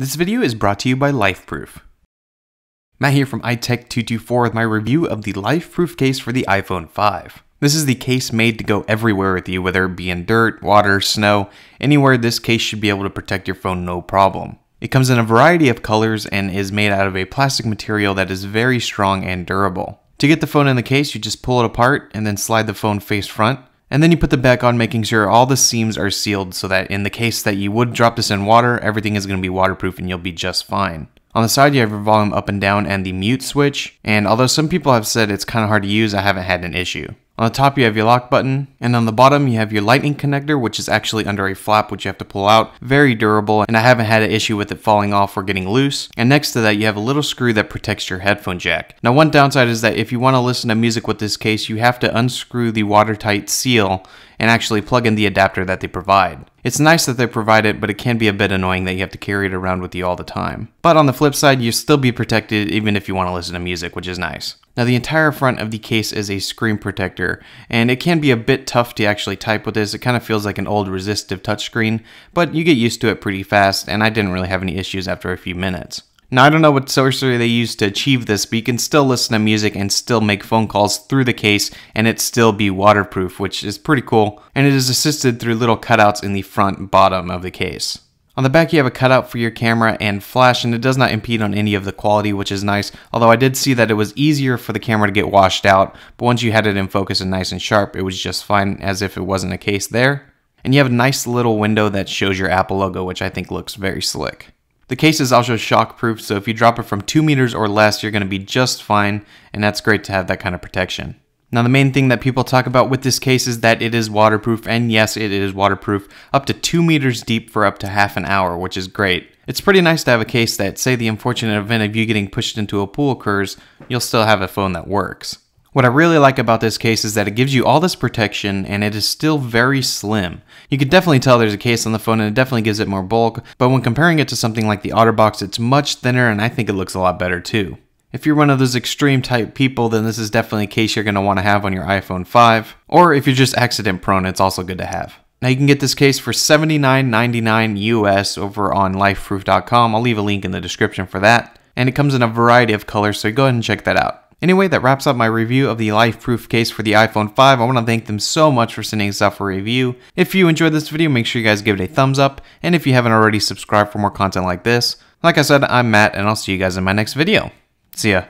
This video is brought to you by Lifeproof. Matt here from iTech224 with my review of the Lifeproof case for the iPhone 5. This is the case made to go everywhere with you, whether it be in dirt, water, snow, anywhere this case should be able to protect your phone no problem. It comes in a variety of colors and is made out of a plastic material that is very strong and durable. To get the phone in the case, you just pull it apart and then slide the phone face front. And then you put the back on, making sure all the seams are sealed so that in the case that you would drop this in water, everything is going to be waterproof and you'll be just fine. On the side, you have your volume up and down and the mute switch. And although some people have said it's kind of hard to use, I haven't had an issue. On the top, you have your lock button, and on the bottom, you have your lightning connector, which is actually under a flap, which you have to pull out. Very durable, and I haven't had an issue with it falling off or getting loose. And next to that, you have a little screw that protects your headphone jack. Now, one downside is that if you want to listen to music with this case, you have to unscrew the watertight seal and actually plug in the adapter that they provide. It's nice that they provide it, but it can be a bit annoying that you have to carry it around with you all the time. But on the flip side, you'll still be protected even if you want to listen to music, which is nice. Now, the entire front of the case is a screen protector, and it can be a bit tough to actually type with this. It kind of feels like an old resistive touchscreen, but you get used to it pretty fast, and I didn't really have any issues after a few minutes. Now, I don't know what sorcery they used to achieve this, but you can still listen to music and still make phone calls through the case and it still be waterproof, which is pretty cool, and it is assisted through little cutouts in the front and bottom of the case. On the back, you have a cutout for your camera and flash, and it does not impede on any of the quality, which is nice, although I did see that it was easier for the camera to get washed out, but once you had it in focus and nice and sharp, it was just fine as if it wasn't a case there. And you have a nice little window that shows your Apple logo, which I think looks very slick. The case is also shockproof, so if you drop it from 2 meters or less, you're going to be just fine, and that's great to have that kind of protection. Now, the main thing that people talk about with this case is that it is waterproof, and yes, it is waterproof up to 2 meters deep for up to half an hour, which is great. It's pretty nice to have a case that, say the unfortunate event of you getting pushed into a pool occurs, you'll still have a phone that works. What I really like about this case is that it gives you all this protection and it is still very slim. You can definitely tell there's a case on the phone and it definitely gives it more bulk, but when comparing it to something like the OtterBox, it's much thinner and I think it looks a lot better too. If you're one of those extreme type people, then this is definitely a case you're going to want to have on your iPhone 5, or if you're just accident prone, it's also good to have. Now you can get this case for $79.99 US over on lifeproof.com. I'll leave a link in the description for that, and it comes in a variety of colors, so go ahead and check that out. Anyway, that wraps up my review of the Lifeproof case for the iPhone 5. I want to thank them so much for sending us out for a review. If you enjoyed this video, make sure you guys give it a thumbs up. And if you haven't already, subscribe for more content like this. Like I said, I'm Matt, and I'll see you guys in my next video. See ya.